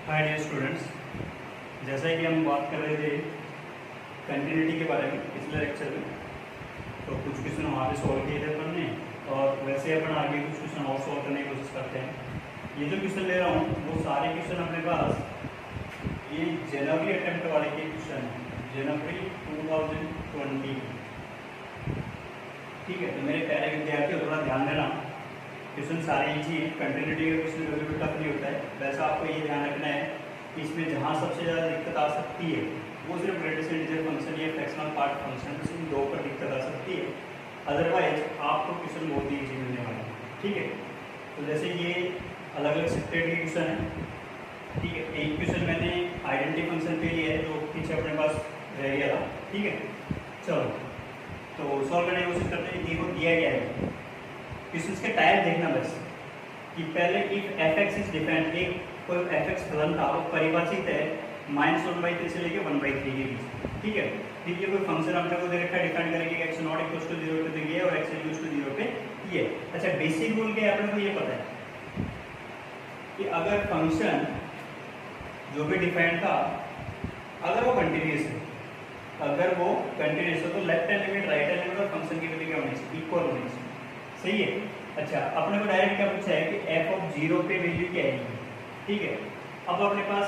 Hi dear students, जैसा कि हम बात कर रहे थे कंटिन्यूटी के बारे में पिछले लेक्चर में, तो कुछ क्वेश्चन वहाँ पे सॉल्व किए थे अपन ने, और वैसे अपन आगे कुछ क्वेश्चन और सॉल्व करने की कोशिश करते हैं। ये जो क्वेश्चन ले रहा हूँ वो सारे क्वेश्चन अपने पास ये जनवरी अटेम्प्ट वाले के क्वेश्चन हैं, जनवरी 2020। ठीक है, तो मेरे प्यारे विद्यार्थी थोड़ा ध्यान देना, क्वेश्चन सारे इजी हैं। कंटिन्यूटी का क्वेश्चन कभी भी टफ नहीं होता है। वैसा आपको ये ध्यान रखना है कि इसमें जहाँ सबसे ज़्यादा दिक्कत आ सकती है वो सिर्फ ग्रेटेस्ट इंटीजर फंक्शन या फ्रैक्शनल पार्ट फंक्शन, इन दो पर दिक्कत आ सकती है। अदरवाइज आपको क्वेश्चन बहुत ही ईजी मिलने वाला है। ठीक है, तो जैसे ये अलग अलग सेपरेट के क्वेश्चन है। ठीक है, एक क्वेश्चन मैंने आइडेंटिटी फंक्शन पे लिया है जो पीछे अपने पास रह गया था। ठीक है, चलो तो सॉल्व करने की कोशिश करते हैं। देखो दिया गया है, क्वेश्चन के टाइप देखना बस कि पहले इफ f(x) इज डिफाइंड, एक कोई f(x) फलन था वो परिभाषित है -1/3 से लेके 1/3 के बीच। ठीक है, फिर ये कोई फंक्शन अपने को दे रखा है, डिफाइन करेंगे x नॉट इक्वल टू 0 पे ये और x इक्वल टू 0 पे ये। अच्छा, बेसिक रूल क्या है अपने को ये पता है कि अगर फंक्शन जो भी डिफाइंड था अगर वो कंटिन्यूअस है, अगर वो कंटिन्यूअस है तो left hand limit right hand limit और फंक्शन की वैल्यू क्या होनी चाहिए, इक्वल होनी चाहिए। सही है। अच्छा, अपने को डायरेक्ट क्या पूछा है कि f(0) पे वैल्यू क्या है। ठीक है, अब अपने पास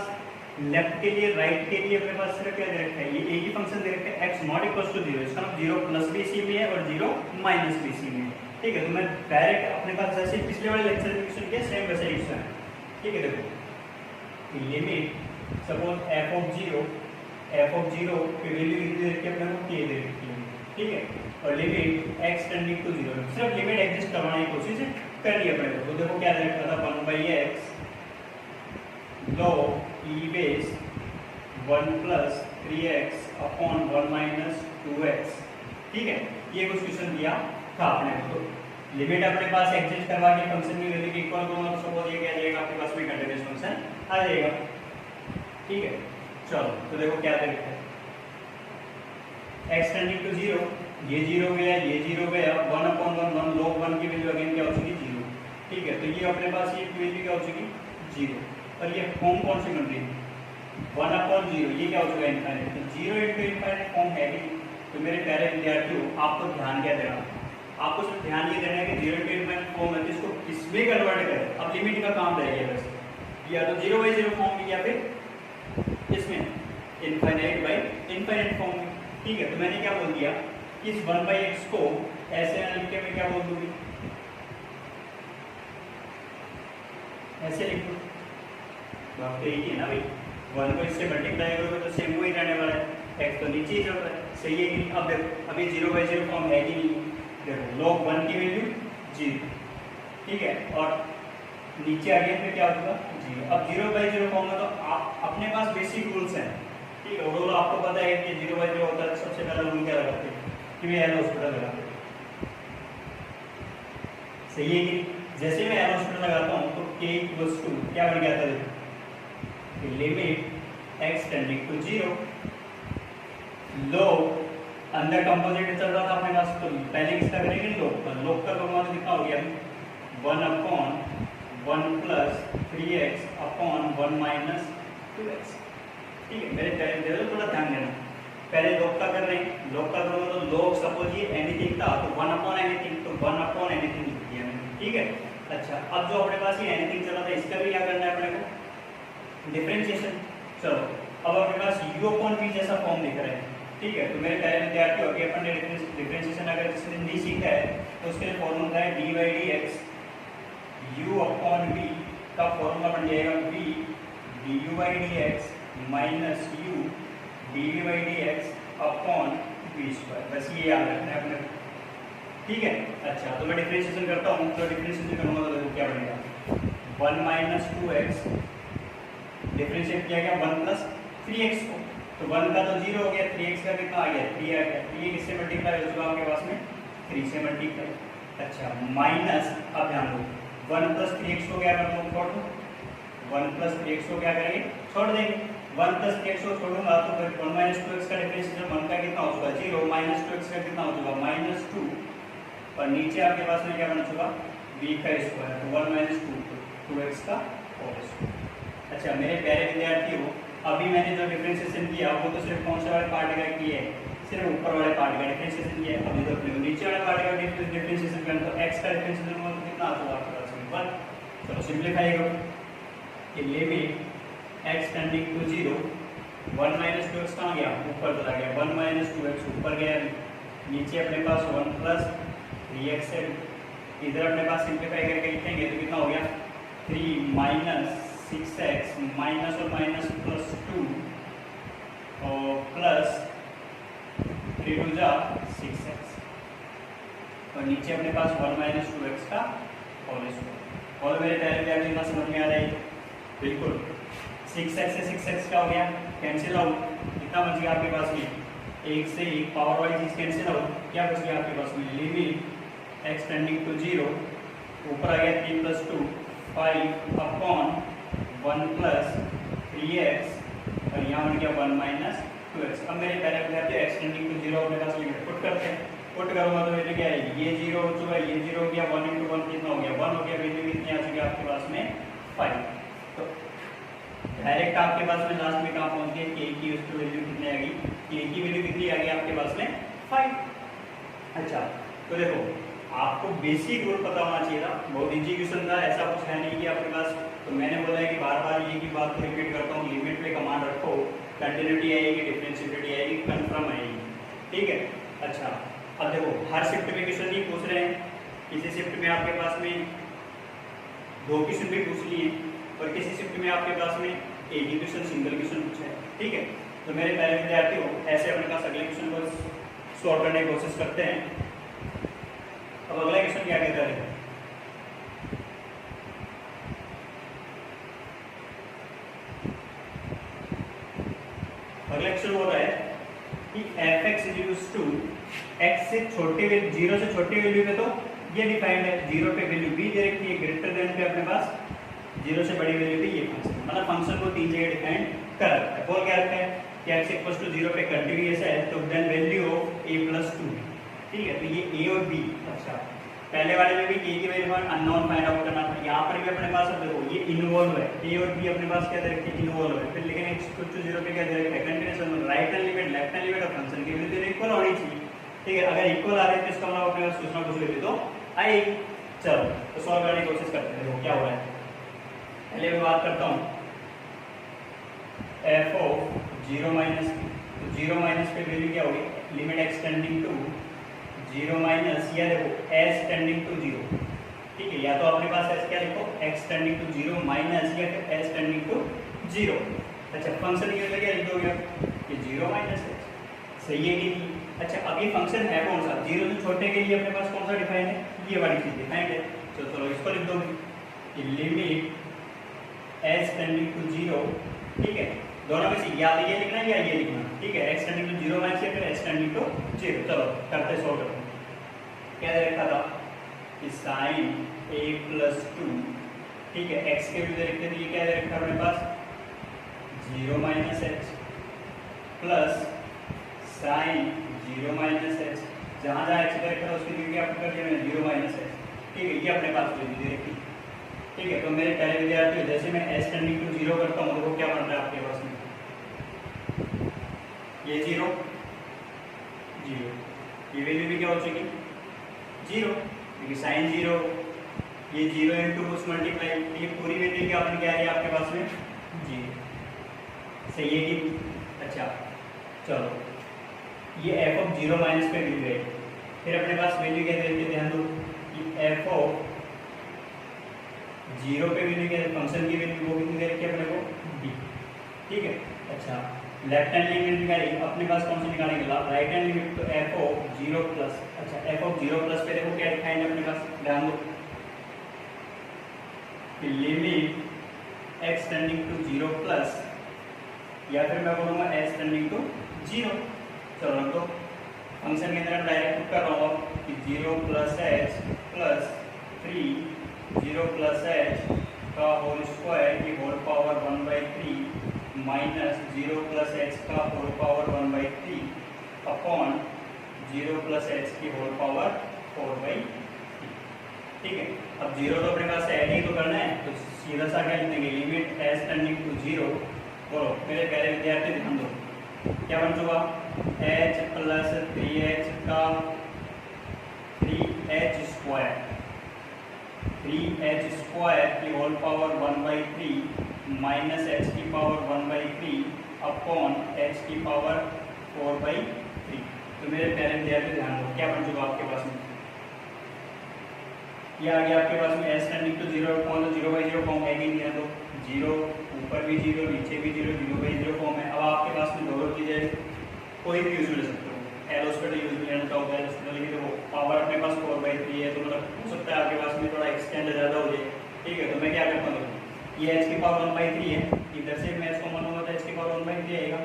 लेफ्ट के लिए राइट के लिए अपने पास सिर्फ क्या दे रखा है, ये एक ही फंक्शन दे रखा है x नॉट इक्वल टू 0, इसका मतलब 0 प्लस BC में है और 0 माइनस BC में है। ठीक है, तो मैं डायरेक्ट अपने पास जैसे पिछले वाले लेक्चर में क्वेश्चन किया सेम वैसे क्वेश्चन है। ठीक है, देखो लिमिट सपोज f(0) की वैल्यू दे रखी है अपने को k दे रखी है। ठीक है, और लिमिट x टेंडिंग टू 0, सिर्फ लिमिट एग्जिस्ट करवाने की कोशिश कर लिया अपने को। तो देखो क्या दे रखा था, 1/x log e base 1 plus 3x upon 1 minus 2x। ठीक है, ये कुछ क्वेश्चन दिया था अपने को। तो लिमिट अपने पास एग्जिस्ट करवा के फंक्शन की वैल्यू इक्वल करूंगा तो सपोज ये क्या जाएगा आपके पास में कंटीन्यूअस फंक्शन आ जाएगा। ठीक है, चलो तो देखो क्या दे रखा है, x टेंडिंग टू 0, ये 0 गया, ये 0 गया, 1/1 log 1 की वैल्यू अगेन क्या हो चुकी 0। ठीक है, तो ये अपने पास ये वैल्यू क्या हो चुकी 0, और ये फॉर्म कौन सी बन रही है 1/0, ये क्या हो चुका है इनफाइनाइट। तो 0 × इनफाइनाइट फॉर्म है कि, तो मेरे प्यारे विद्यार्थियों आपको ध्यान क्या देना, आपको सिर्फ ध्यान ये देना है कि 0 × इनफाइनाइट फॉर्म है, इसको किसमें कन्वर्ट करें। अब लिमिट का काम रह गया वैसे, या तो 0/0 फॉर्म में या फिर इसमें इनफाइनाइट फॉर्म में। ठीक है, तो मैंने क्या बोल दिया कि इस 1/x को ऐसे लिख के मैं क्या बोल दूंगी, ऐसे लिख दूँ। बात तो एक ही है ना भाई, 1 को इससे मल्टीप्लाई करोगे तो सेम वही रहने वाला है, x तो नीचे ही चल रहा है। सही है कि अब देखो अभी 0/0 फॉर्म है कि नहीं, देखो log 1 की वैल्यू 0। ठीक है, और नीचे आ गया फिर क्या होगा 0। अब 0/0 फॉर्म में तो आप अपने पास बेसिक रूल्स हैं। ठीक है, रूल आपको पता है कि 0/0 होता है, सबसे पहला रूल क्या लगाते हैं कि मैं एल हॉस्पिटल लगाते हैं। सही है कि जैसे मैं एल हॉस्पिटल लगाता हूँ तो k इक्वल्स टू क्या बन गया था, limit x tending to 0 log अंदर कंपोजिट चल रहा था अपने पास, तो पहले किसका करेंगे log का करूँगा तो कितना हो गया 1/1 plus 3x upon 1 minus 2x। ठीक है, मेरे प्यारे थोड़ा ध्यान देना, पहले log का कर रहे हैं, log का करूँगा तो log सपोज ये एनीथिंग था तो 1/anything, तो 1/anything लिख दिया मैंने। ठीक है, अच्छा अब जो अपने पास ये एनीथिंग चला था इसका भी क्या करना है अपने को, डिफरेंशिएशन। चलो अब अपने पास u/v जैसा फॉर्म दिख रहा है। ठीक है, तो मेरे प्यारे विद्यार्थियों अभी अपन ने डिफरेंशिएशन अगर जिसने नहीं सीखा है तो उसके लिए फॉर्मूला है d/dx, u/v का फॉर्मूला बन जाएगा v du/dx minus u dv/dx upon v²। बस ये याद रखना है अपने। ठीक है, अच्छा तो मैं डिफरेंशिएशन करता हूँ, तो डिफरेंशिएशन करूँगा तो देखो क्या बनेगा 1 माइनस 2x, डिफरेंशिएट किया गया 1 प्लस 3x को, तो 1 का तो 0 हो गया, 3x का कितना आ गया 3 आ गया, 3 किससे मल्टीप्लाई हो चुका आपके पास में 3 से मल्टीप्लाई। अच्छा माइनस, अब ध्यान दो 1 प्लस 3x को क्या कर दो छोड़ दो, 1 प्लस 3x को क्या करेंगे छोड़ देंगे, 1 प्लस 3x को छोड़ूंगा तो फिर 1 माइनस 2x का डिफरेंशिएशन 1 का कितना हो चुका 0, माइनस 2x का कितना हो चुका -2, और नीचे आपके पास में क्या बन चुका v², तो 1 माइनस 2 2x का होल स्क्वायर। अच्छा मेरे प्यारे विद्यार्थियों, अभी मैंने जो डिफरेंशिएशन किया वो तो सिर्फ कौन से वाले पार्ट का किया है, सिर्फ ऊपर वाले पार्ट का डिफरेंशिएशन किया है। अभी तो अपने नीचे वाले पार्ट का डिफरेंशिएशन करना, तो x का डिफरेंशिएशन होगा तो कितना आता है आपके पास में 1। चलो सिंपलीफाई करो कि limit x tending to 0 1 minus 2x कहाँ गया, ऊपर चला गया, 1 माइनस 2x ऊपर गया, नीचे अपने पास 1 प्लस 3x है। इधर अपने पास सिंपलीफाई करके लिखेंगे तो कितना हो गया 3 माइनस 6x माइनस और माइनस प्लस 2 और प्लस 3 टू जा 6x और नीचे अपने पास 1 माइनस 2x का होल स्क्वायर। और मेरे पहले विद्यार्थी ना समझ में आ रहा है बिल्कुल। 6x से 6x क्या हो गया, कैंसिल आउट, कितना बच गया आपके पास में, एक से एक पावर वाली चीज कैंसिल आउट, क्या बच गया आपके पास में, लिमिट x टेंडिंग टू 0 ऊपर आ गया 3 प्लस 2 5 अपॉन 1 प्लस 3x और यहाँ बन गया 1 माइनस 2x। अब मेरे पहले विद्यार्थी x टेंडिंग टू 0 अपने पास लिमिट पुट करते हैं, पुट करूँगा तो वैल्यू क्या आएगी, ये 0 हो चुका है, ये 0 हो गया, 1 इंटू 1 कितना हो गया 1 हो गया, वैल्यू कितनी आ चुकी है आपके पास में 5। तो डायरेक्ट आपके पास में लास्ट में कहाँ पहुँच गए, k की उसकी वैल्यू कितनी आ गई, k की वैल्यू कितनी आ गई आपके पास में 5। अच्छा तो देखो आपको बेसिक रूल पता होना चाहिए था, बहुत इजी क्वेश्चन था, ऐसा कुछ है नहीं कि आपके पास। तो मैंने बोला है कि बार बार ये की बात को रिपीट करता हूँ, लिमिट पे कमांड रखो, कंटिन्यूटी आएगी, डिफरेंशिएबिलिटी आएगी, कन्फर्म आएगी, ठीक है। अच्छा अब देखो हर शिफ्ट में क्वेश्चन नहीं पूछ रहे हैं, किसी शिफ्ट में आपके पास में 2 क्वेश्चन भी पूछ लिए और किसी शिफ्ट में आपके पास में एक ही क्वेश्चन सिंगल क्वेश्चन पूछा है, ठीक है। तो मेरे पहले विद्यार्थियों ऐसे अपने पास अगले क्वेश्चन को सॉल्व करने की कोशिश करते हैं। अब अगला क्वेश्चन क्या कहता है, अगला क्वेश्चन हो रहा है कि f(x) इक्वल्स टू x से छोटे वैल्यू 0 से छोटे वैल्यू पे, तो ये डिफाइंड है 0 पे वैल्यू b दे रखी है, ग्रेटर देन पे अपने पास 0 से बड़ी वैल्यू पे ये फंक्शन, मतलब फंक्शन को 3 जगह डिफाइंड कर रखा है। बोल क्या रखा है कि x इक्वल्स टू 0 पे कंटीन्यूअस है, तो then value of a plus 2, ठीक है। तो ये a और b, अच्छा पहले वाले में भी k की वैल्यू अननोन फाइंड आउट करना था, यहाँ पर भी अपने पास अब देखो ये इन्वॉल्व है, a और b अपने पास क्या दे रखे हैं इन्वॉल्व है, फिर लेकिन x इक्वल टू 0 पे क्या दे रखा है continuous, right hand limit left hand limit और फंक्शन की वैल्यू इक्वल होनी चाहिए, ठीक है। अगर इक्वल आ रहे हैं तो इसका मतलब अपने पास कुछ ना कुछ वैल्यू तो आएगी। चलो तो सॉल्व करने की कोशिश करते हैं, देखो क्या हो रहा है। पहले मैं बात करता हूँ f ऑफ 0 माइनस, तो 0 माइनस पे वैल्यू क्या होगी, limit x tending to 0 minus, या देखो s टेंडिंग टू 0, ठीक है, या तो अपने पास s क्या लिखो x टेंडिंग टू 0 माइनस या फिर s टेंडिंग टू 0। अच्छा फंक्शन की वैल्यू क्या लिख दोगे ये 0 माइनस h, सही है कि नहीं। अच्छा अब ये फंक्शन है कौन सा, 0 से छोटे के लिए अपने पास कौन सा डिफाइन है, ये वाली चीज डिफाइंड है। चलो इसको लिख दो कि लिमिट s टेंडिंग टू 0, ठीक है, दोनों में से या तो ये लिखना या ये लिखना, ठीक है, x टेंडिंग टू 0 माइनस या फिर s टेंडिंग टू 0। चलो करते सॉल्व करते हैं। क्या दे रखा था कि sin a प्लस 2, ठीक है, x के वैल्यू देखते थे, ये क्या दे रखा है अपने पास 0 minus h plus sin 0 minus h, जहाँ जहाँ x दे रखा था उसकी वैल्यू क्या कर दिया मैंने 0 माइनस h, ठीक है, ये अपने पास वैल्यू दे रखी, ठीक है। तो मेरे पहले विद्यार्थी जैसे मैं s टेंडिंग टू 0 करता हूँ तो वो क्या बन रहा है आपके पास में, ये 0 0, ये वैल्यू भी क्या हो चुकी 0, क्योंकि साइन 0, ये 0 इंटू उस मल्टीप्लाई, ये पूरी वैल्यू क्या अपनी क्या आ रही है आपके पास में 0, सही है कि। अच्छा चलो ये f ऑफ 0 माइनस पे वैल्यू है, फिर अपने पास वैल्यू क्या दे रखी है, ध्यान दो कि f ऑफ 0 पे वैल्यू क्या है, फंक्शन की वैल्यू वो कितनी दे रखी है अपने को b, ठीक है। अच्छा लेफ्ट हैंड लिमिट निकाली, अपने पास कौन सी निकालेंगे, राइट हैंड लिमिट, तो f ऑफ 0 प्लस, अच्छा f ऑफ 0 प्लस पे देखो क्या डिफाइंड है अपने पास, ध्यान दो कि limit x tending to 0 plus, या फिर मैं बोलूँगा s टेंडिंग टू 0। चलो तो फंक्शन के अंदर डायरेक्ट पुट कर रहा हूँ कि 0 plus h plus 3 0 plus h का होल स्क्वायर की whole power 1/3 minus 0 plus h का whole power 1/3 upon 0 plus h की होल पावर 4/3। ठीक है। अब जीरो तो अपने पास ऐड ही तो करना है, तो सीधा सा क्या लिखेंगे, limit s tending to zero. बोलो मेरे प्यारे विद्यार्थी ध्यान दो, क्या बन चुका, एच प्लस 3h का 3h स्क्वायर, 3h स्क्वायर की होल पावर 1/3 माइनस h की पावर 1/3 अपॉन h की पावर 4/3। तो मेरे प्यारे विद्यार्थी ध्यान दो, क्या बन चुका आपके पास में, ये आ गया आपके पास में s tending to zero form, तो 0/0 फॉर्म है कि नहीं है, तो जीरो ऊपर भी जीरो नीचे भी जीरो, 0/0 फॉर्म है। अब आपके पास में दोनों चीज़ें कोई भी यूज ले सकते हो, एलोस पे यूज लेना चाहोगे लेकिन वो पावर अपने पास 4/3 है, तो मतलब हो सकता है आपके पास में थोड़ा एक्सटेंड ज़्यादा हो जाए, ठीक है। तो मैं क्या करता हूँ, ये h की पावर 1/3 है, इधर से मैं इसको मानूंगा तो h की पावर 1/3 आएगा,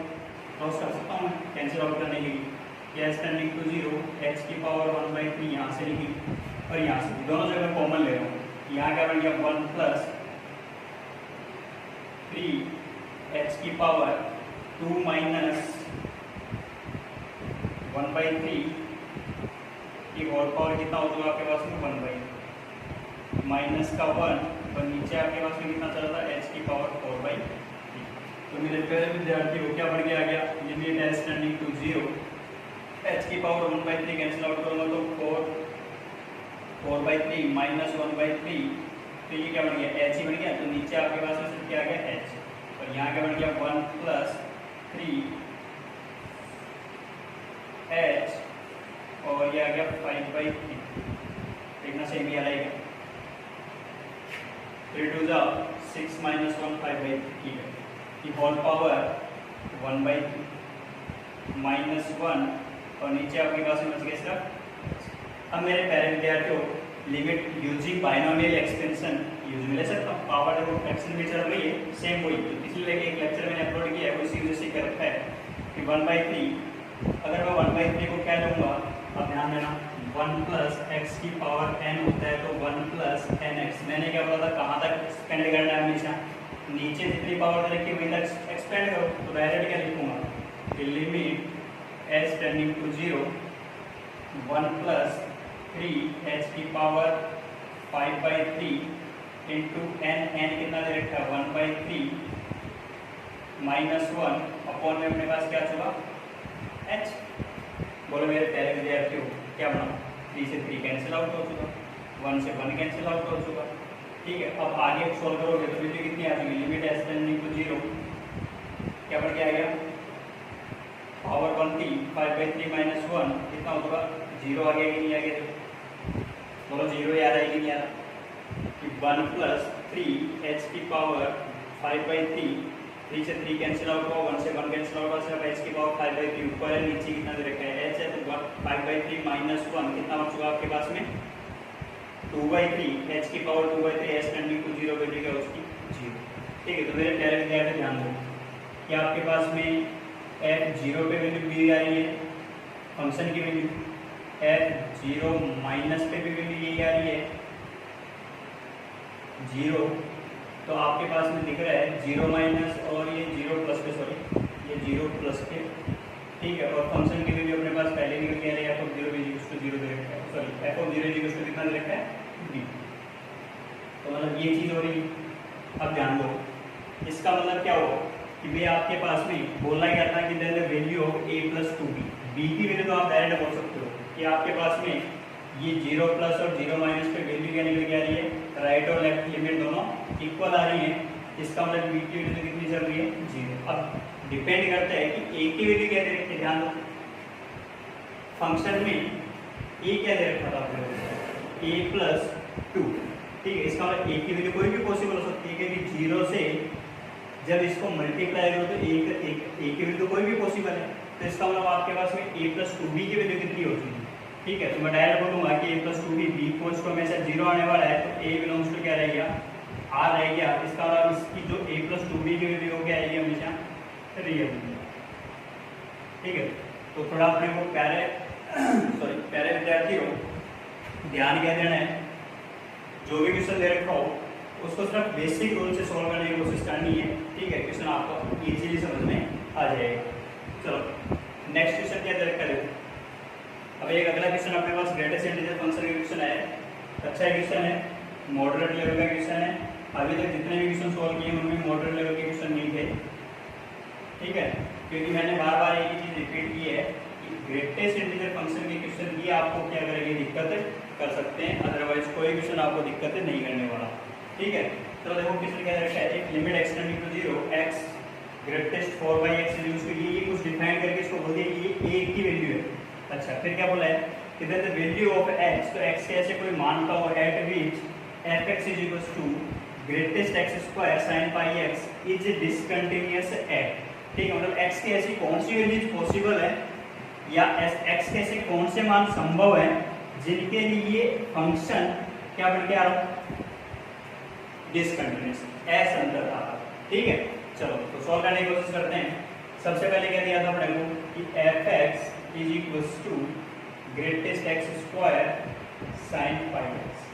क्रॉस कर सकता हूँ मैं कैंसिल आउट करने के लिए, ये s tending to zero h की पावर 1/3 यहाँ से लिखी और यहाँ से दोनों जगह कॉमन ले रहा हूँ, यहाँ क्या बन गया 1 प्लस 3h की पावर 2 माइनस 1/3 की होल पावर कितना हो चुका आपके पास में 1/3 माइनस का 1 और नीचे आपके पास में कितना चला था h की पावर 4/3। तो मेरे पहले विद्यार्थी को क्या बढ़ के आ गया, limit s tending to zero, h की पावर 1/3 कैंसिल आउट करूँगा तो 4/3 माइनस 1/3, तो ये क्या बन गया h ही बन गया, तो नीचे आपके पास में सिर्फ क्या आ गया h, और यहाँ क्या बन गया 1 प्लस 3h और ये आ गया 5/3, देखना सेम ही आ रहेगा, 3 2 जा 6 माइनस 1 5/3 की है, की होल पावर 1/3 माइनस 1 और नीचे आपके पास में बच गया सिर्फ। अब मेरे प्यारे विद्यार्थियों, limit using binomial expansion use में ले सकता हूँ, पावर देखो फ्रैक्शन में चल रही है सेम वही, तो पिछले एक लेक्चर मैंने अपलोड किया है उसी वजह से कर रखा है कि 1/3, अगर मैं 1/3 को क्या लूँगा, अब ध्यान देना 1 प्लस एक्स की पावर n होता है, तो 1 प्लस nx, मैंने क्या बोला था कहाँ तक एक्सपेंड करना है, हमेशा नीचे जितनी पावर रखी वहीं तक एक्सपेंड करो, तो डायरेक्ट क्या लिखूँगा कि limit s tending to zero 1 plus 3h की पावर 5/3 इंटू n कितना दे रखा है 1/3 माइनस 1 अपॉन में अपने पास क्या चुका h। बोलो मेरे प्यारे विद्यार्थियों क्या बना, 3 से 3 कैंसिल आउट हो चुका, 1 से 1 कैंसिल आउट हो चुका, ठीक है। अब आगे सोल्व करोगे तो वैल्यू कितनी आ चुकी, limit s tending to zero क्या बढ़ के आ गया पावर 1 थी 5/3 माइनस 1 कितना हो चुका 0 आ गया कि नहीं आ गया, बोलो 0 याद आएगी नहीं यार, कि 1 प्लस 3h की पावर 5/3, 3 से 3 कैंसिल आउट हुआ, 1 से 1 कैंसिल आउट हुआ, सिर्फ h की पावर 5/3 ऊपर है, नीचे कितना दे रखा है h है, तो 5/3 माइनस 1 कितना हो चुका आपके पास में 2/3, h की power 2/3 s tending to zero value क्या उसकी 0, ठीक है। तो मेरे प्यारे विद्यार्थी ध्यान दो कि आपके पास में f0 पे वैल्यू दी जा रही है फंक्शन की वैल्यू, f0 माइनस पे भी वैल्यू यही आ रही है 0, तो आपके पास में दिख रहा है 0 माइनस और ये 0 प्लस पे, सॉरी ये 0 प्लस पे, ठीक है। और फंक्शन की वैल्यू अपने पास पहले निकल के आ रही है f0 0 दे रखा है, सॉरी f0 कितना दे रखा है 3, तो मतलब ये चीज़ हो रही है। अब ध्यान दो इसका मतलब क्या होगा कि भाई आपके पास में बोलना क्या था कि then the value of a plus 2b, b की वैल्यू तो आप डायरेक्ट बोल सकते हो कि आपके पास में ये 0 प्लस और 0 माइनस पे वैल्यू क्या निकल के आ रही है, राइट और लेफ्ट लिमिट दोनों इक्वल आ रही है, इसका मतलब b की वैल्यू कितनी चल रही है 0। अब डिपेंड करता है कि a की वैल्यू क्या दे रखी है, ध्यान दो फंक्शन में a क्या दे रखा था आपने a प्लस 2, ठीक है। इसका मतलब a की वैल्यू कोई भी पॉसिबल हो सकती है क्योंकि 0 से जब इसको मल्टीप्लाई करो तो a की वैल्यू कोई भी पॉसिबल है, तो इसका मतलब आपके पास में a प्लस 2b की वैल्यू कितनी होती है, ठीक है। तो मैं डायरेक्ट बोलूँगा कि a plus 2b, b course को हमेशा 0 आने वाला है, तो a बिलोंग्स टू क्या रह गया r रह गया, इसका मतलब इसकी जो a प्लस 2b की वैल्यू हो क्या आएगी हमेशा रियल, ठीक है। तो थोड़ा अपने को प्यारे विद्यार्थी हो ध्यान क्या देना है, जो भी क्वेश्चन दे रखा हो उसको सिर्फ बेसिक रूल से सॉल्व करने की कोशिश करनी है, ठीक है। क्वेश्चन आपको इजीली समझ में आ जाएगा। चलो नेक्स्ट क्वेश्चन क्या दे रखा है, अब एक अगला क्वेश्चन अपने पास ग्रेटेस्ट इंटीजर फंक्शन का क्वेश्चन है, अच्छा क्वेश्चन है, मॉडरेट लेवल का क्वेश्चन है। अभी तक जितने भी क्वेश्चन सॉल्व किए उनमें मॉडरेट लेवल के क्वेश्चन नहीं थे, ठीक है, क्योंकि मैंने बार बार एक ही चीज रिपीट की है कि ग्रेटेस्ट इंटीजर फंक्शन के क्वेश्चन ही आपको क्या करेंगे, दिक्कत कर सकते हैं, अदरवाइज कोई क्वेश्चन आपको दिक्कत नहीं करने वाला, ठीक है। तो देखो क्वेश्चन क्या रखा है, एक limit x tending to 0 x greatest 4/x use to ये कुछ डिफाइन करके इसको बोल दिया कि ये a की वैल्यू है। अच्छा फिर क्या बोला है, इधर द वैल्यू ऑफ x, तो x के ऐसे कोई मान का हो at which f(x) is equal to greatest x square sin pi x is discontinuous at, ठीक है, मतलब x की ऐसी कौन सी वैल्यूज पॉसिबल है या x के ऐसे कौन से मान संभव है जिनके लिए फंक्शन क्या बन के आ रहा है, डिसकंटिन्यूअस, एस अंदर आ रहा, ठीक है। चलो तो सॉल्व करने की कोशिश करते हैं। सबसे पहले क्या दिया था अपने को कि f(x) is equal to greatest x square sin pi x,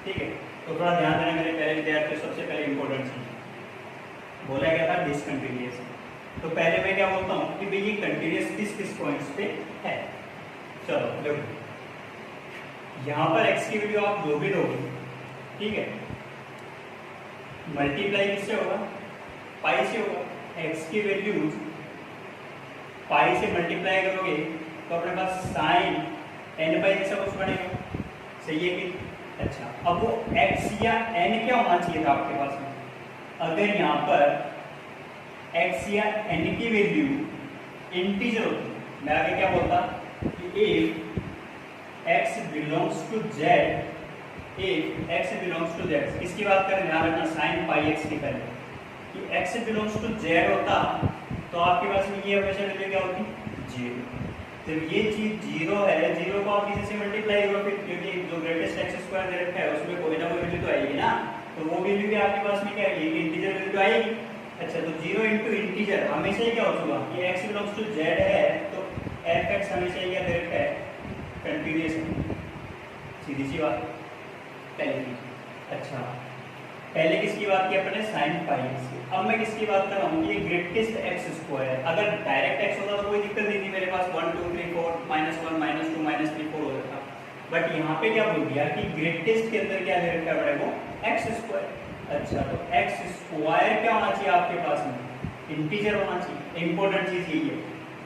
ठीक है। तो थोड़ा ध्यान देना मेरे पहले विद्यार्थी, सबसे पहले इंपॉर्टेंट चीज बोला गया था डिसकंटिन्यूअस। तो पहले मैं क्या बोलता हूँ कि भाई ये कंटिन्यूअस किस किस पॉइंट्स पे है। चलो देखो यहाँ पर x की वैल्यू आप जो भी दोगे, ठीक है, मल्टीप्लाई किससे होगा, पाई से होगा। x की वैल्यूज पाई से मल्टीप्लाई करोगे तो अपने पास साइन n/x कुछ बनेगा, सही है कि। अच्छा अब वो x या n क्या होना चाहिए था आपके पास में, अगर यहाँ पर x या n की वैल्यू इंटीजर होती, मैं आगे क्या बोलता कि if x belongs to z, if x belongs to z, इसकी बात करें ध्यान रखना sin pi x की पहले कि x belongs to z होता तो आपके पास में ये हमेशा वैल्यू क्या होती, 0। जब ये चीज 0 है, 0 को आप किसी से मल्टीप्लाई करो फिर, क्योंकि जो ग्रेटेस्ट x स्क्वायर दे रखा है उसमें कोई ना कोई वैल्यू तो आएगी ना, तो वो वैल्यू भी आपके पास में क्या है, एक इंटीजर वैल्यू तो आएगी। अच्छा तो 0 इंटू इंटीजर हमेशा ही क्या हो चुका, ये x belongs to z है तो f(x) हमेशा ही क्या दे रखा है, कंटिन्यूअस, सीधी सी बात पहले। अच्छा पहले किसकी बात की अपने sin pi x, अब मैं किसकी बात कर रहा हूँ, ये ग्रेटेस्ट x स्क्वायर। अगर डायरेक्ट x होता तो कोई दिक्कत नहीं थी, मेरे पास 1 2 3 4 -1 -2 -3 4 हो जाता, बट यहाँ पे क्या बोल दिया कि ग्रेटेस्ट के अंदर क्या दे रखा है वो x स्क्वायर। अच्छा तो x स्क्वायर क्या होना चाहिए आपके पास में, इंटीजर होना चाहिए। इंपॉर्टेंट चीज यही है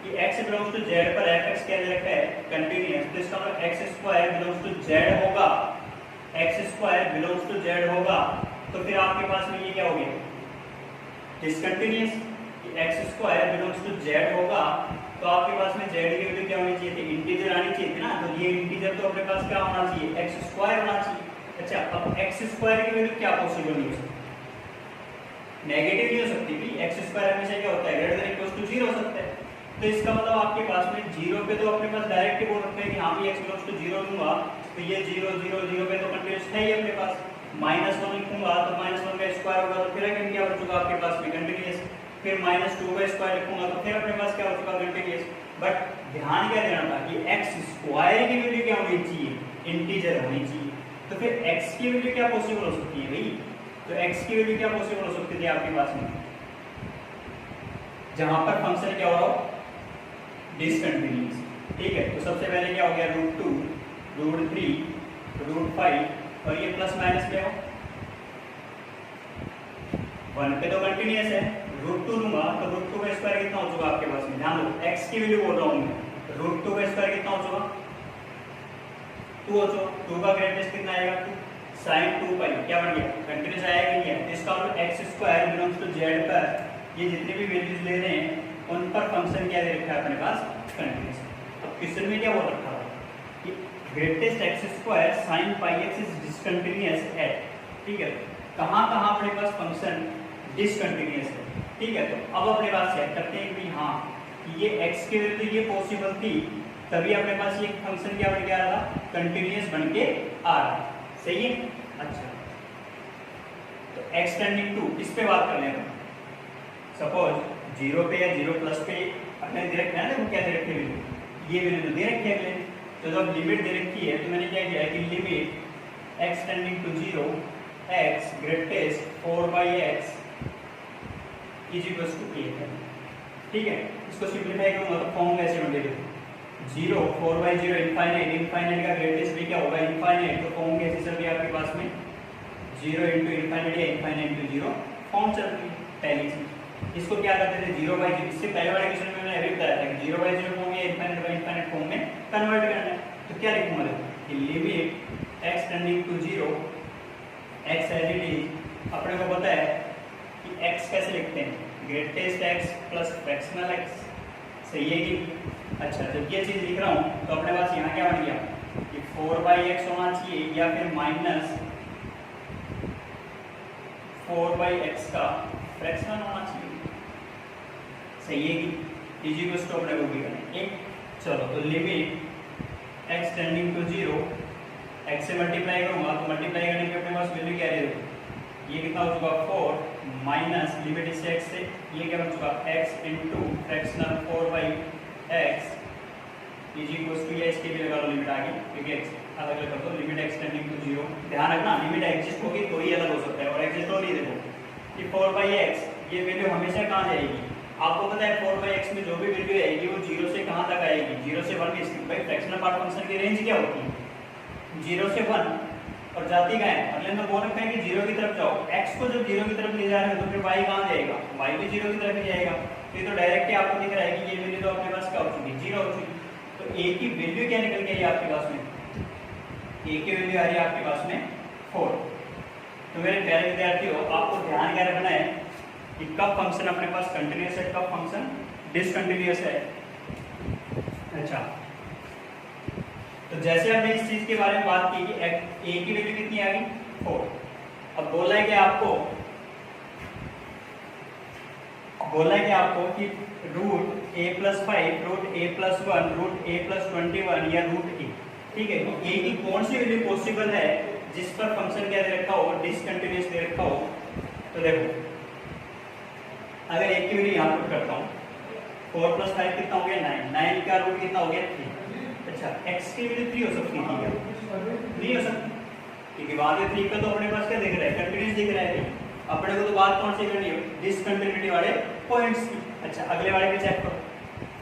कि x बिलोंग्स टू z पर f(x) क्या दे रखा है, कंटिन्यूअस, तो इसका मतलब x square belongs to z होगा, x square belongs to z होगा, तो फिर आपके पास में ये क्या हो गया, discontinuous. x square belongs to z होगा तो आपके पास में z की वैल्यू क्या होनी चाहिए थी, इंटीजर आनी चाहिए थी ना, तो ये इंटीजर तो अपने पास क्या होना चाहिए, x स्क्वायर होना चाहिए। अच्छा अब x स्क्वायर की वैल्यू क्या पॉसिबल नहीं हो सकती, नेगेटिव नहीं हो सकती भी, x स्क्वायर हमेशा क्या होता है, ग्रेटर देन इक्वल टू 0 हो सकता है। तो इसका मतलब आपके पास में 0 पे तो अपने पास डायरेक्ट ही बोल सकते हैं कि हाँ भी x बिलोंग्स टू 0 लूंगा तो ये 0 0 0 पे तो कंटीन्यूअस है ही अपने पास, -1 लिखूंगा तो -1 का स्क्वायर होगा तो फिर अगेन क्या हो चुका आपके पास में, कंटीन्यूअस। फिर -2 का स्क्वायर लिखूंगा तो फिर अपने पास क्या हो चुका, कंटीन्यूअस। बट ध्यान क्या देना था कि x स्क्वायर की वैल्यू क्या होनी चाहिए, इंटीजर होनी चाहिए। तो फिर x की वैल्यू क्या पॉसिबल हो सकती है भाई, तो x की वैल्यू क्या पॉसिबल हो सकती थी आपके पास में, जहां पर फंक्शन क्या हो रहा हो, डिसकंटिन्यूअस, ठीक है। तो सबसे पहले क्या हो गया, √2 √3 √5 और ये प्लस माइनस क्या हो, 1 पे तो कंटिन्यूअस है, √2 लूंगा तो √2 का स्क्वायर कितना हो चुका आपके पास में, ध्यान दो x की वैल्यू बोल रहा हूं मैं, √2 का स्क्वायर कितना हो चुका, 2 हो चुका, 2 का ग्रेटेस्ट कितना आएगा, 2 sin 2 क्या बन गया, कंटिन्यूअस आएगा कि नहीं है। इसका मतलब x square belongs to z पर ये जितने भी वैल्यूज ले रहे हैं उन पर फंक्शन क्या दे रखा है अपने पास, कंटिन्यूअस। अब क्वेश्चन में क्या बोल रखा है कि greatest x square sin pi x is discontinuous at, ठीक है, कहां-कहां अपने पास फंक्शन डिसकंटिन्यूअस है, ठीक है। तो अब अपने पास चेक करते हैं कि हाँ ये x की वैल्यू ये पॉसिबल थी, तभी अपने पास ये फंक्शन क्या बन के आ रहा था, कंटिन्यूअस बन के आ रहा, सही है। अच्छा तो x टेंडिंग टू इस पे बात कर लें, सपोज 0 पे या 0 प्लस पे अपने दे रखा है ना, वो क्या दे रखे वैल्यू, ये वैल्यू दे रखी है मैंने, तो जब लिमिट दे रखी है तो मैंने क्या किया कि limit x tending to 0 x greatest 4/x is equal to a, ठीक है। इसको सिंपलीफाई करूंगा तो फॉर्म कैसे बनेगा, 0 4/0 इनफाइनाइट, इनफाइनाइट का ग्रेटेस्ट भी क्या होगा इनफाइनाइट, तो फॉर्म कैसी चल रही है आपके पास में 0 इंटू इनफाइनाइट या इनफाइनाइट इंटू 0 फॉर्म चल रही है पहली चीज। इसको क्या करते थे 0/0, इससे पहले वाले क्वेश्चन में मैंने अभी बताया था कि 0/0 फॉर्म या इनफाइनाइट फॉर्म में कन्वर्ट करना है। तो क्या लिखूंगा देखो कि limit x tending to 0 x as it is, अपने को पता है कि x कैसे लिखते हैं greatest x plus fractional x, सही है कि अच्छा जब ये चीज लिख रहा हूँ तो अपने पास यहाँ क्या बन गया कि 4/x होना चाहिए या फिर माइनस 4/x का फ्रैक्शनल होना चाहिए, सही है कि इजी को स्टॉप अपने को भी करना है। चलो तो limit x tending to 0 x से मल्टीप्लाई करूंगा तो मल्टीप्लाई करने पे अपने पास वैल्यू क्या रहेगी, ये कितना हो चुका 4 माइनस लिमिट इससे x से ये क्या बन चुका x into fractional 4/x is equals to, या इसके भी लगा लो लिमिट आ गई क्योंकि x अलग अलग कर दो, लिमिट x टेंडिंग टू 0, ध्यान रखना लिमिट एग्जिस्ट होगी तो ही अलग हो सकता है, और एग्जिस्ट हो रही है देखो कि 4/x ये वैल्यू हमेशा कहाँ जाएगी, आपको पता है 4/x में जो भी वैल्यू आएगी वो 0 से कहाँ तक आएगी 0 से 1 में, भाई फ्रैक्शनल पार्ट फंक्शन की रेंज क्या होती है 0 से 1, और जाती कहाँ है अगले में बोल रखा है कि 0 की तरफ जाओ, x को जब 0 की तरफ ले जा रहे हो तो फिर y कहाँ जाएगा, y भी 0 की तरफ ही जाएगा, तो ये तो डायरेक्ट ही आपको दिख रहा है कि ये वैल्यू तो अपने पास क्या हो चुकी 0 हो चुकी, तो a की वैल्यू क्या निकल गई आपके पास में, a की वैल्यू आ रही है आपके पास में 4। तो मेरे प्यारे विद्यार्थियों आपको ध्यान क्या रखना है कि कब फंक्शन अपने पास कंटिन्यूअस है कब फंक्शन डिसकंटिन्यूअस है। अच्छा तो जैसे हमने इस चीज के बारे में बात की कि a की वैल्यू कितनी आ गई 4, अब बोला है कि आपको कि root a plus 5 root a plus 1 root a plus 21 या रूट a, ठीक है, तो a की कौन सी वैल्यू पॉसिबल है जिस पर फंक्शन क्या दे रखा हो डिसकंटिन्यूअस दे रखा हो। तो देखो अगर a की वैल्यू यहाँ पुट करता हूँ 4 प्लस 5 कितना हो गया 9, 9 का रूट कितना हो गया 3, अच्छा x की वैल्यू 3 हो सकती है क्या, नहीं हो सकती क्योंकि बाद में 3 का तो अपने पास क्या दिख रहा है कंटिन्यूअस दिख रहा है, अपने को तो बात कौन सी करनी है डिसकंटिन्यूटी वाले पॉइंट्स की। अच्छा अगले वाले पे चेक करो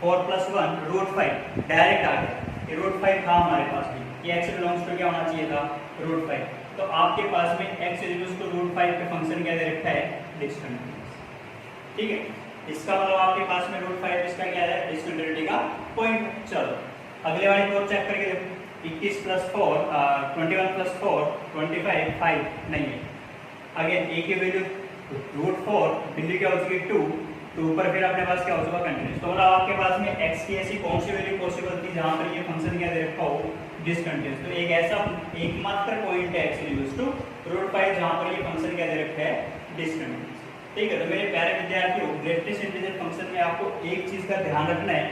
4 प्लस 1 रूट 5 डायरेक्ट आ गया, ये रूट 5 था हमारे पास भी, ये x बिलोंग्स टू क्या होना चाहिए था रूट 5, तो आपके पास में x इक्वल्स टू रूट 5 पे फंक्शन क्या दे रखा है डिसकंटिन्यूअस, ठीक है, इसका मतलब आपके पास में रूट 5 इसका क्या है डिसकंटिन्यूटी का पॉइंट। चलो अगले वाले को चेक करके देखो 21 प्लस 4 21 प्लस 4 25 5 नहीं है, अगेन a की वैल्यू रूट 4 बिंदु क्या हो चुकी 2 तो ऊपर फिर अपने पास क्या हो चुका कंटिन्यूअस, तो मतलब आपके पास में x की ऐसी कौन सी वैल्यू पॉसिबल थी जहां पर ये फंक्शन क्या दे रखा हो डिसकंटिन्यूअस, तो एक ऐसा एकमात्र पॉइंट है x इक्वल्स टू रूट 5 जहां पर ये फंक्शन क्या दे रखा है डिसकंटिन्यूअस, ठीक है। तो मेरे प्यारे विद्यार्थियों ग्रेटेस्ट इंटीजर फंक्शन में आपको एक चीज का ध्यान रखना है,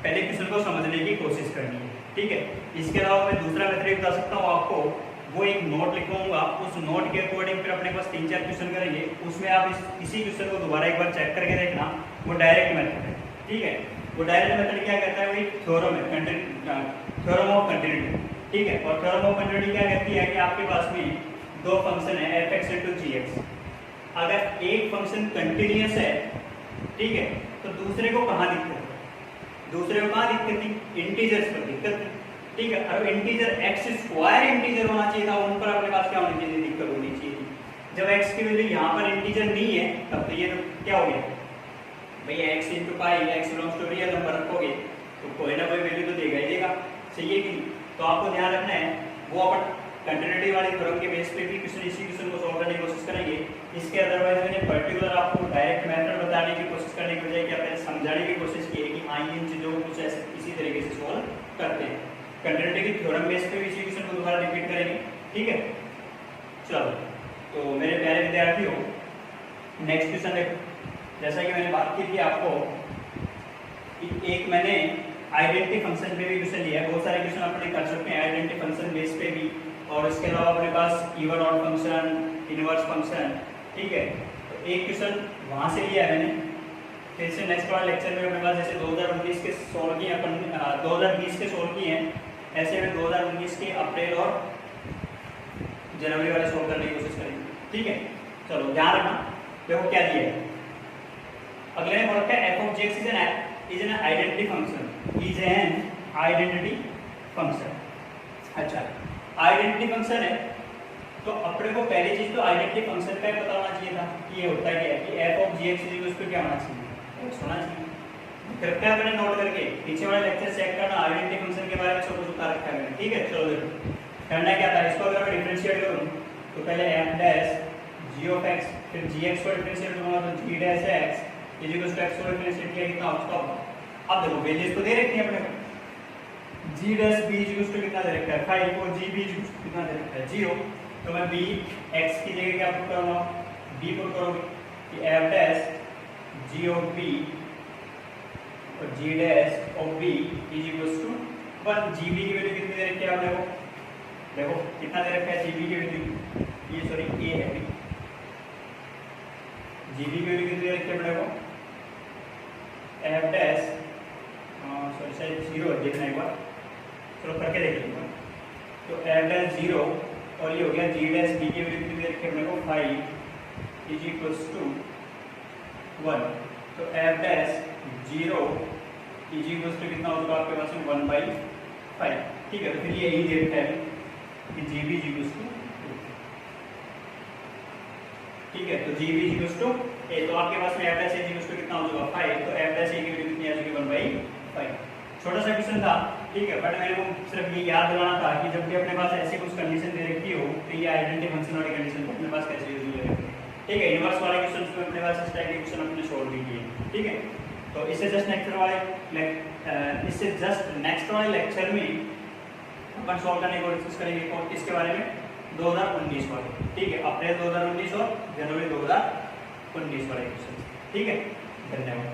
पहले क्वेश्चन को समझने की कोशिश करनी है, ठीक है। इसके अलावा मैं दूसरा मेथड बता सकता हूँ आपको, वो एक नोट लिखूंगा, उस नोट के अकॉर्डिंग फिर अपने पास 3-4 क्वेश्चन करेंगे, उसमें आप इसी क्वेश्चन को दोबारा एक बार चेक करके देखना, वो डायरेक्ट मेथड है, ठीक है। वो डायरेक्ट मेथड क्या करता है वही थ्योरम है थ्योरम ऑफ कंटिन्यूटी, ठीक है, और थ्योरम ऑफ कंटिन्यूटी क्या कहती है कि आपके पास में दो फंक्शन है f(x) * g(x), अगर एक फंक्शन कंटिन्यूअस है, ठीक है, तो दूसरे को कहाँ दिक्कत है, दूसरे को कहाँ दिक्कत थी इंटीजर्स पर दिक्कत थी, ठीक है, और इंटीजर x² इंटीजर होना चाहिए था, उन पर अपने पास क्या होनी चाहिए दिक्कत होनी चाहिए, जब x की वैल्यू यहाँ पर इंटीजर नहीं है तब तो ये तो क्या हो गया भैया x * pi x belongs to real number रखोगे तो कोई ना कोई वैल्यू तो देगा ही देगा, सही है कि नहीं। तो आपको ध्यान रखना है वो अपन कंटिन्यूटी वाले थ्योरम के बेस पे भी इसी क्वेश्चन को सॉल्व करने की कोशिश करेंगे, इसके अदरवाइज मैंने पर्टिकुलर आपको डायरेक्ट मेथड बताने की कोशिश करने की बजाय क्या पहले समझाने की कोशिश की है कि हाँ इन चीज़ों को कुछ ऐसे इसी तरीके से सॉल्व करते हैं, कंटिन्यूटी की थ्योरम बेस पे भी इसी क्वेश्चन को दोबारा रिपीट करेंगे, ठीक है। चलो तो मेरे प्यारे विद्यार्थियों नेक्स्ट क्वेश्चन देखो, जैसा कि मैंने बात की थी आपको कि एक मैंने आइडेंटिटी फंक्शन पे भी क्वेश्चन लिया है, बहुत सारे क्वेश्चन अपने कर सकते हैं आइडेंटिटी फंक्शन बेस पे भी, और इसके अलावा अपने पास even odd function inverse function, ठीक है। तो एक क्वेश्चन वहाँ से लिया है मैंने, फिर से नेक्स्ट वाले लेक्चर में अपने पास जैसे 2019 के सोल्व किए अपन 2020 के सोल्व किए हैं, ऐसे में 2019 के अप्रैल और जनवरी वाले सोल्व करने की कोशिश करेंगे, ठीक है। चलो ध्यान रखना, देखो क्या दिया है, अगले ने बोला f(x) is an identity function, is an identity function. अच्छा, आइडेंटिटी फंक्शन है तो अपने को पहली चीज तो आइडेंटिटी फंक्शन का पता होना चाहिए था कि ये होता क्या है कि f of g x is क्या होना चाहिए, एक्स होना चाहिए। कृपया अपने नोट करके पीछे वाले लेक्चर चेक करना, आइडेंटिटी फंक्शन के बारे में सब कुछ बता रखा है मैंने, ठीक है। चलो देखो करना क्या था, इसको अगर मैं डिफरेंशिएट करूं तो पहले F dash G of X, फिर जी एक्स को डिफरेंशिएट करूंगा तो G dash X is equal to X को डिफरेंशिएट किया कितना उसका होगा। अब देखो वैल्यूज को दे रखी है अपने को, G dash B is equal to कितना दे रखा है 5 और G B is equal to कितना दे रखा है 0। तो मैं बी एक्स की जगह क्या पुट करूंगा, बी पुट करूंगा कि F dash G of B और G dash of B is equal to 1। G B की वैल्यू कितनी दे रखी है आपने को, देखो कितना दे रखा है जी बी की वैल्यू, ये सॉरी ए है, जी बी की वैल्यू कितनी दे रखी है अपने को एफ डैश सॉरी शायद 0 देखना एक बार, चलो करके देख लीजिए। तो एफ डैश 0 और ये हो गया जी डैश बी की वैल्यू कितनी दे रखी है अपने को 5 इज इक्वल टू 1। तो f dash 0 is equal to कितना होगा आपके पास में 1/5, ठीक है। तो फिर ये यही दे रखा है कि G B is equal to, ठीक है। तो G B is equal to A, तो आपके पास में F dash is equal to कितना हो जाएगा 5, तो एफ डैश ए की वैल्यू कितनी आ जाएगी 1/5। छोटा सा क्वेश्चन था, ठीक है, बट मेरे को सिर्फ ये याद दिलाना था कि जब भी अपने पास ऐसी कुछ कंडीशन दे रखी हो तो ये आइडेंटिटी फंक्शन वाली कंडीशन अपने पास कैसे यूज हो जाएगी, ठीक है। इनवर्स वाले क्वेश्चंस में अपने पास इस टाइप के क्वेश्चन अपने छोड़ दीजिए, ठीक है। तो इससे जस्ट नेक्स्ट वाले लेक्चर में अपन सॉल्व करने की कोशिश करेंगे और किसके बारे में 2019 वाले, ठीक है, अप्रैल 2019 और जनवरी 2019 वाले क्वेश्चन, ठीक है। धन्यवाद।